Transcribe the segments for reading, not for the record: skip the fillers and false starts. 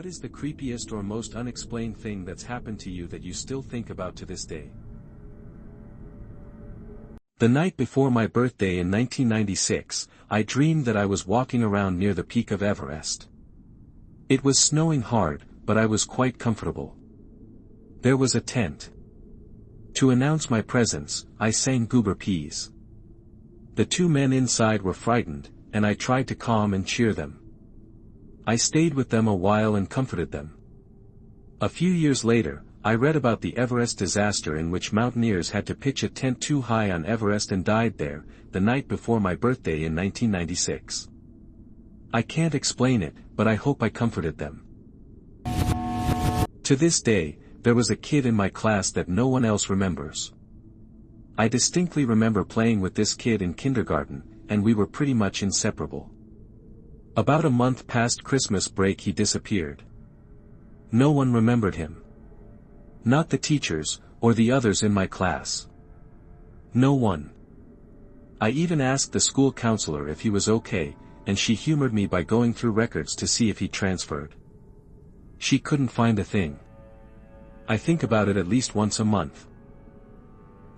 What is the creepiest or most unexplained thing that's happened to you that you still think about to this day? The night before my birthday in 1996, I dreamed that I was walking around near the peak of Everest. It was snowing hard, but I was quite comfortable. There was a tent. To announce my presence, I sang Goober Peas. The two men inside were frightened, and I tried to calm and cheer them. I stayed with them a while and comforted them. A few years later, I read about the Everest disaster in which mountaineers had to pitch a tent too high on Everest and died there, the night before my birthday in 1996. I can't explain it, but I hope I comforted them. To this day, there was a kid in my class that no one else remembers. I distinctly remember playing with this kid in kindergarten, and we were pretty much inseparable. About a month past Christmas break he disappeared. No one remembered him. Not the teachers, or the others in my class. No one. I even asked the school counselor if he was okay, and she humored me by going through records to see if he transferred. She couldn't find a thing. I think about it at least once a month.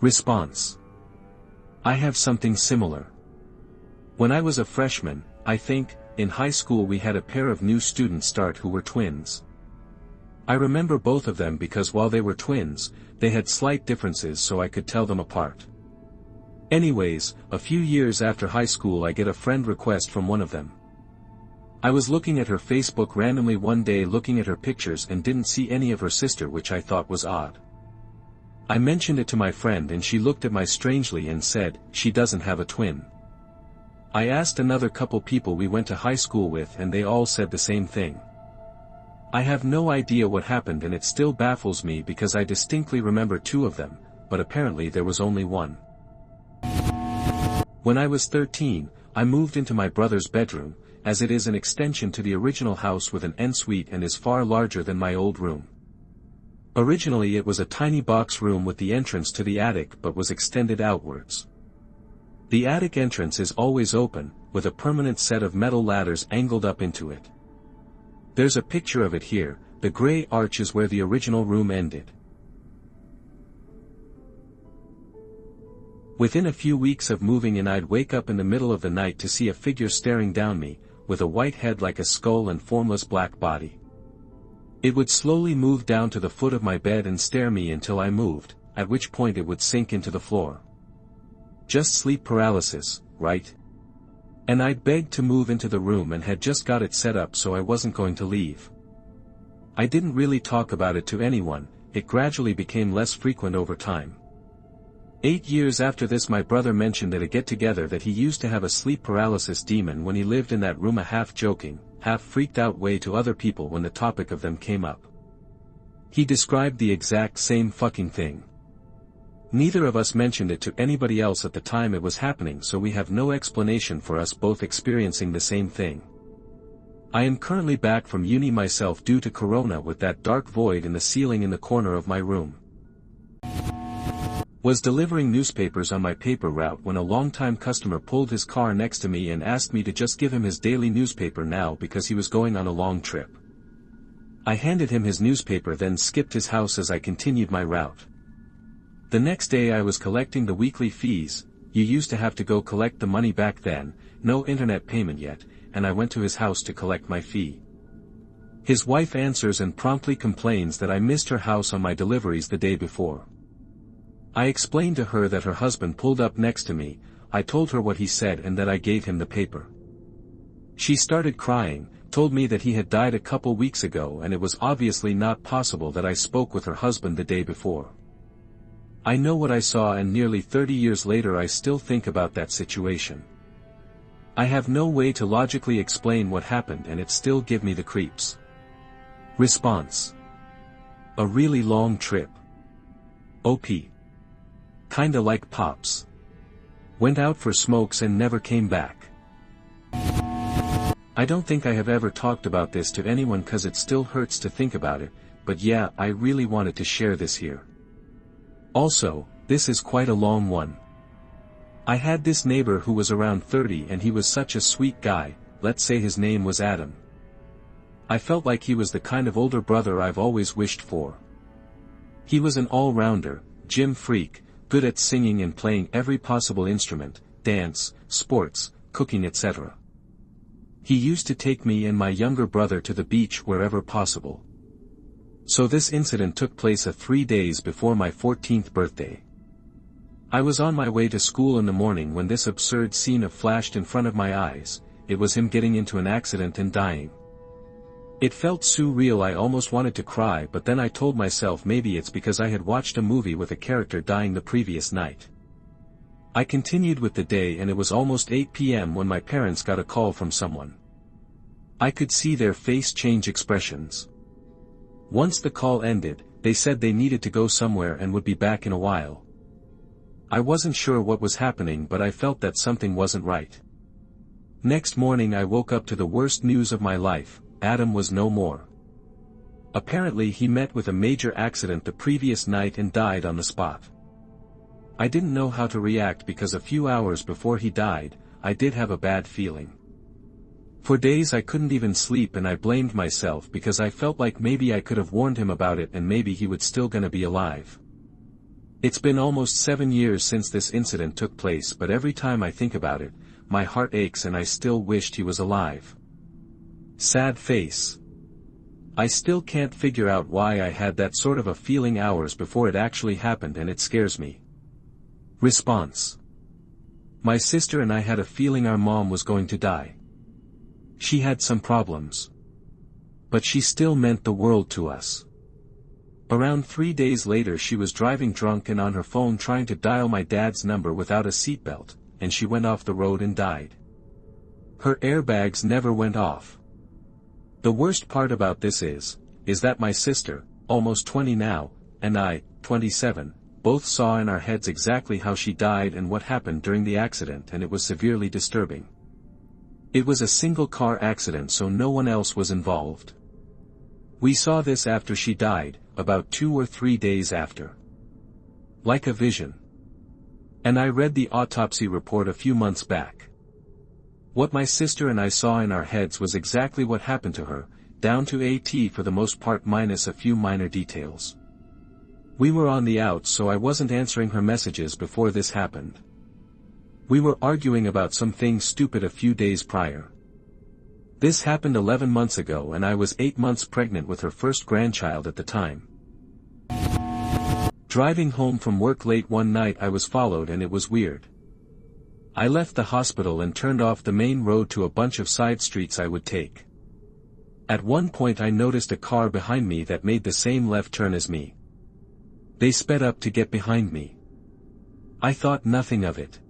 Response. I have something similar. When I was a freshman, I think, in high school we had a pair of new students start who were twins. I remember both of them because while they were twins, they had slight differences so I could tell them apart. Anyways, a few years after high school I get a friend request from one of them. I was looking at her Facebook randomly one day looking at her pictures and didn't see any of her sister, which I thought was odd. I mentioned it to my friend and she looked at me strangely and said, she doesn't have a twin. I asked another couple people we went to high school with and they all said the same thing. I have no idea what happened and it still baffles me because I distinctly remember two of them, but apparently there was only one. When I was 13, I moved into my brother's bedroom, as it is an extension to the original house with an ensuite and is far larger than my old room. Originally it was a tiny box room with the entrance to the attic but was extended outwards. The attic entrance is always open, with a permanent set of metal ladders angled up into it. There's a picture of it here. The gray arch is where the original room ended. Within a few weeks of moving in I'd wake up in the middle of the night to see a figure staring down me, with a white head like a skull and formless black body. It would slowly move down to the foot of my bed and stare me until I moved, at which point it would sink into the floor. Just sleep paralysis, right? And I'd begged to move into the room and had just got it set up so I wasn't going to leave. I didn't really talk about it to anyone, it gradually became less frequent over time. 8 years after this my brother mentioned at a get-together that he used to have a sleep paralysis demon when he lived in that room, a half-joking, half-freaked-out way to other people when the topic of them came up. He described the exact same fucking thing. Neither of us mentioned it to anybody else at the time it was happening, so we have no explanation for us both experiencing the same thing. I am currently back from uni myself due to corona with that dark void in the ceiling in the corner of my room. Was delivering newspapers on my paper route when a longtime customer pulled his car next to me and asked me to just give him his daily newspaper now because he was going on a long trip. I handed him his newspaper, then skipped his house as I continued my route. The next day I was collecting the weekly fees. You used to have to go collect the money back then, no internet payment yet, and I went to his house to collect my fee. His wife answers and promptly complains that I missed her house on my deliveries the day before. I explained to her that her husband pulled up next to me. I told her what he said and that I gave him the paper. She started crying, told me that he had died a couple weeks ago and it was obviously not possible that I spoke with her husband the day before. I know what I saw, and nearly 30 years later I still think about that situation. I have no way to logically explain what happened and it still gives me the creeps. Response. A really long trip. OP. Kinda like Pops. Went out for smokes and never came back. I don't think I have ever talked about this to anyone cause it still hurts to think about it, but yeah, I really wanted to share this here. Also, this is quite a long one. I had this neighbor who was around 30 and he was such a sweet guy, let's say his name was Adam. I felt like he was the kind of older brother I've always wished for. He was an all-rounder, gym freak, good at singing and playing every possible instrument, dance, sports, cooking, etc. He used to take me and my younger brother to the beach wherever possible. So this incident took place 3 days before my 14th birthday. I was on my way to school in the morning when this absurd scene flashed in front of my eyes. It was him getting into an accident and dying. It felt so real I almost wanted to cry, but then I told myself maybe it's because I had watched a movie with a character dying the previous night. I continued with the day and it was almost 8 p.m. when my parents got a call from someone. I could see their face change expressions. Once the call ended, they said they needed to go somewhere and would be back in a while. I wasn't sure what was happening, but I felt that something wasn't right. Next morning I woke up to the worst news of my life. Adam was no more. Apparently he met with a major accident the previous night and died on the spot. I didn't know how to react because a few hours before he died, I did have a bad feeling. For days I couldn't even sleep and I blamed myself because I felt like maybe I could have warned him about it and maybe he would still gonna be alive. It's been almost 7 years since this incident took place, but every time I think about it, my heart aches and I still wished he was alive. Sad face. I still can't figure out why I had that sort of a feeling hours before it actually happened and it scares me. Response. My sister and I had a feeling our mom was going to die. She had some problems. But she still meant the world to us. Around 3 days later she was driving drunk and on her phone trying to dial my dad's number without a seatbelt, and she went off the road and died. Her airbags never went off. The worst part about this is that my sister, almost 20 now, and I, 27, both saw in our heads exactly how she died and what happened during the accident, and it was severely disturbing. It was a single car accident, so no one else was involved. We saw this after she died, about 2 or 3 days after. Like a vision. And I read the autopsy report a few months back. What my sister and I saw in our heads was exactly what happened to her, down to a T for the most part minus a few minor details. We were on the outs, so I wasn't answering her messages before this happened. We were arguing about some things stupid a few days prior. This happened 11 months ago and I was 8 months pregnant with her first grandchild at the time. Driving home from work late one night I was followed and it was weird. I left the hospital and turned off the main road to a bunch of side streets I would take. At one point I noticed a car behind me that made the same left turn as me. They sped up to get behind me. I thought nothing of it.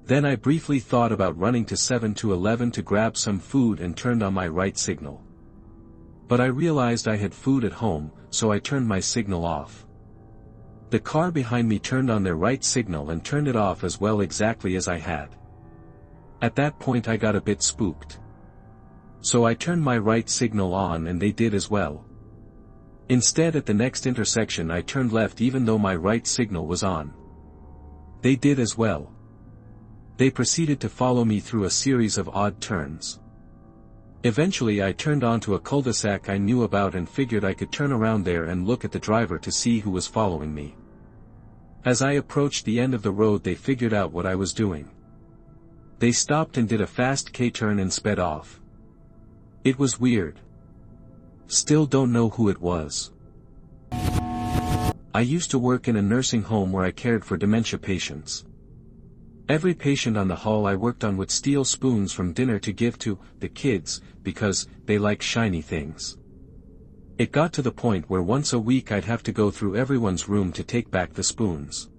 Then I briefly thought about running to 7-Eleven to grab some food and turned on my right signal. But I realized I had food at home, so I turned my signal off. The car behind me turned on their right signal and turned it off as well exactly as I had. At that point I got a bit spooked. So I turned my right signal on and they did as well. Instead at the next intersection I turned left even though my right signal was on. They did as well. They proceeded to follow me through a series of odd turns. Eventually I turned onto a cul-de-sac I knew about and figured I could turn around there and look at the driver to see who was following me. As I approached the end of the road they figured out what I was doing. They stopped and did a fast K-turn and sped off. It was weird. Still don't know who it was. I used to work in a nursing home where I cared for dementia patients. Every patient on the hall I worked on would steal spoons from dinner to give to the kids, because they like shiny things. It got to the point where once a week I'd have to go through everyone's room to take back the spoons.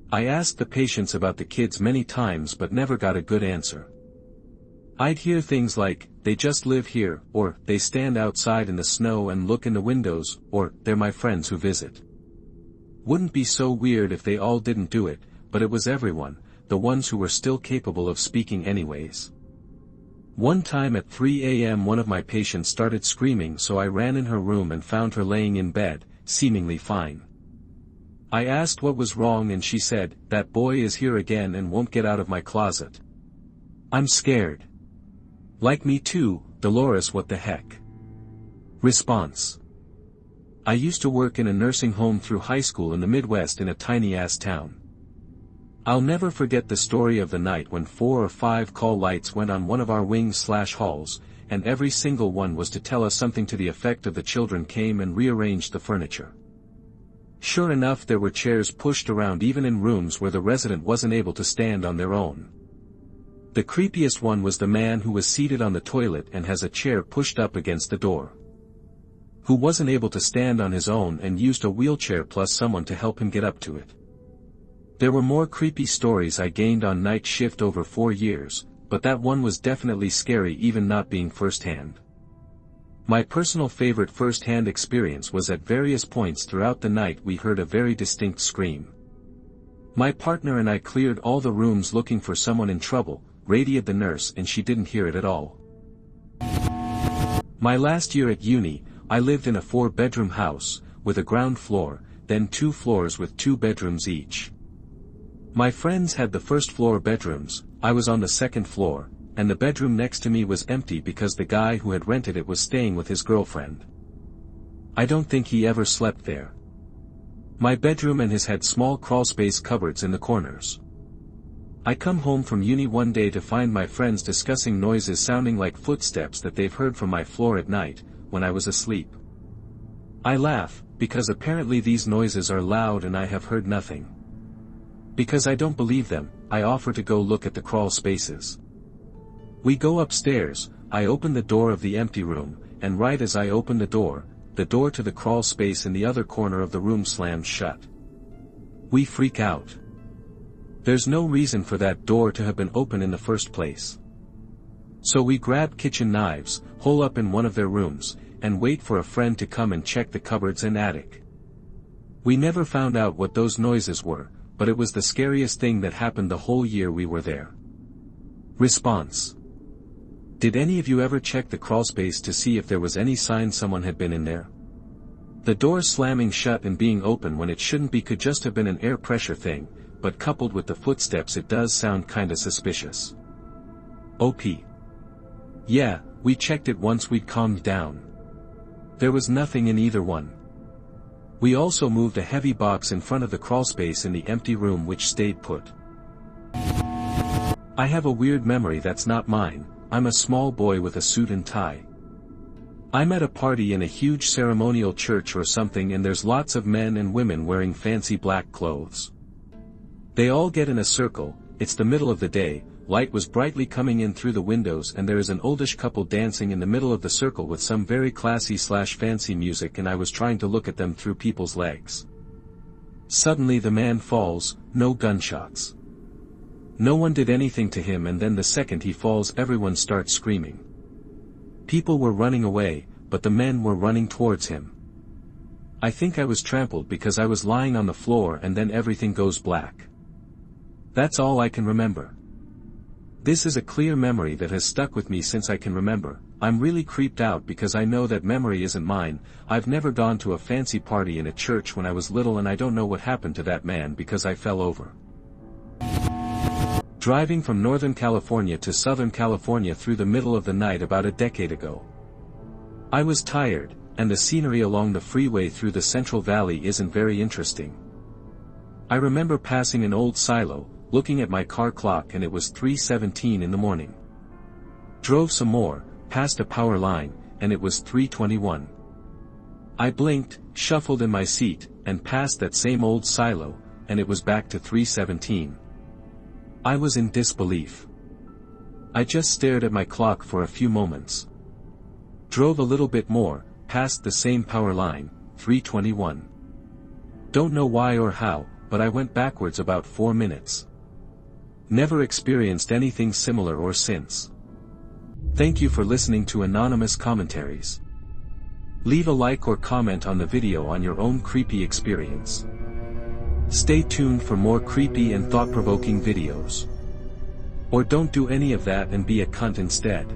I asked the patients about the kids many times but never got a good answer. I'd hear things like, they just live here, or they stand outside in the snow and look in the windows, or they're my friends who visit. Wouldn't be so weird if they all didn't do it, but it was everyone, the ones who were still capable of speaking anyways. One time at 3 a.m. one of my patients started screaming, so I ran in her room and found her laying in bed, seemingly fine. I asked what was wrong and she said, "That boy is here again and won't get out of my closet. I'm scared." Like me too, Dolores, what the heck. Response. I used to work in a nursing home through high school in the Midwest in a tiny-ass town. I'll never forget the story of the night when 4 or 5 call lights went on one of our wings/halls, and every single one was to tell us something to the effect of the children came and rearranged the furniture. Sure enough, there were chairs pushed around even in rooms where the resident wasn't able to stand on their own. The creepiest one was the man who was seated on the toilet and has a chair pushed up against the door. Who wasn't able to stand on his own and used a wheelchair plus someone to help him get up to it. There were more creepy stories I gained on night shift over 4 years, but that one was definitely scary even not being first-hand. My personal favorite first-hand experience was at various points throughout the night we heard a very distinct scream. My partner and I cleared all the rooms looking for someone in trouble, radioed the nurse, and she didn't hear it at all. My last year at uni, I lived in a 4-bedroom house, with a ground floor, then 2 floors with 2 bedrooms each. My friends had the first floor bedrooms, I was on the second floor, and the bedroom next to me was empty because the guy who had rented it was staying with his girlfriend. I don't think he ever slept there. My bedroom and his had small crawlspace cupboards in the corners. I come home from uni one day to find my friends discussing noises sounding like footsteps that they've heard from my floor at night, when I was asleep. I laugh, because apparently these noises are loud and I have heard nothing. Because I don't believe them, I offer to go look at the crawl spaces. We go upstairs, I open the door of the empty room, and right as I open the door to the crawl space in the other corner of the room slams shut. We freak out. There's no reason for that door to have been open in the first place. So we grab kitchen knives, hole up in one of their rooms, and wait for a friend to come and check the cupboards and attic. We never found out what those noises were, but it was the scariest thing that happened the whole year we were there. Response. Did any of you ever check the crawlspace to see if there was any sign someone had been in there? The door slamming shut and being open when it shouldn't be could just have been an air pressure thing, but coupled with the footsteps it does sound kinda suspicious. OP. Yeah, we checked it once we'd calmed down. There was nothing in either one. We also moved a heavy box in front of the crawlspace in the empty room which stayed put. I have a weird memory that's not mine. I'm a small boy with a suit and tie. I'm at a party in a huge ceremonial church or something and there's lots of men and women wearing fancy black clothes. They all get in a circle, it's the middle of the day, light was brightly coming in through the windows and there is an oldish couple dancing in the middle of the circle with some very classy/fancy music and I was trying to look at them through people's legs. Suddenly the man falls, no gunshots. No one did anything to him and then the second he falls everyone starts screaming. People were running away, but the men were running towards him. I think I was trampled because I was lying on the floor and then everything goes black. That's all I can remember. This is a clear memory that has stuck with me since I can remember. I'm really creeped out because I know that memory isn't mine. I've never gone to a fancy party in a church when I was little and I don't know what happened to that man because I fell over. Driving from Northern California to Southern California through the middle of the night about a decade ago. I was tired, and the scenery along the freeway through the Central Valley isn't very interesting. I remember passing an old silo, looking at my car clock and it was 3:17 in the morning. Drove some more, passed a power line, and it was 3:21. I blinked, shuffled in my seat, and passed that same old silo, and it was back to 3:17. I was in disbelief. I just stared at my clock for a few moments. Drove a little bit more, passed the same power line, 3:21. Don't know why or how, but I went backwards about 4 minutes. Never experienced anything similar or since. Thank you for listening to Anonymous Commentaries. Leave a like or comment on the video on your own creepy experience. Stay tuned for more creepy and thought-provoking videos. Or don't do any of that and be a cunt instead.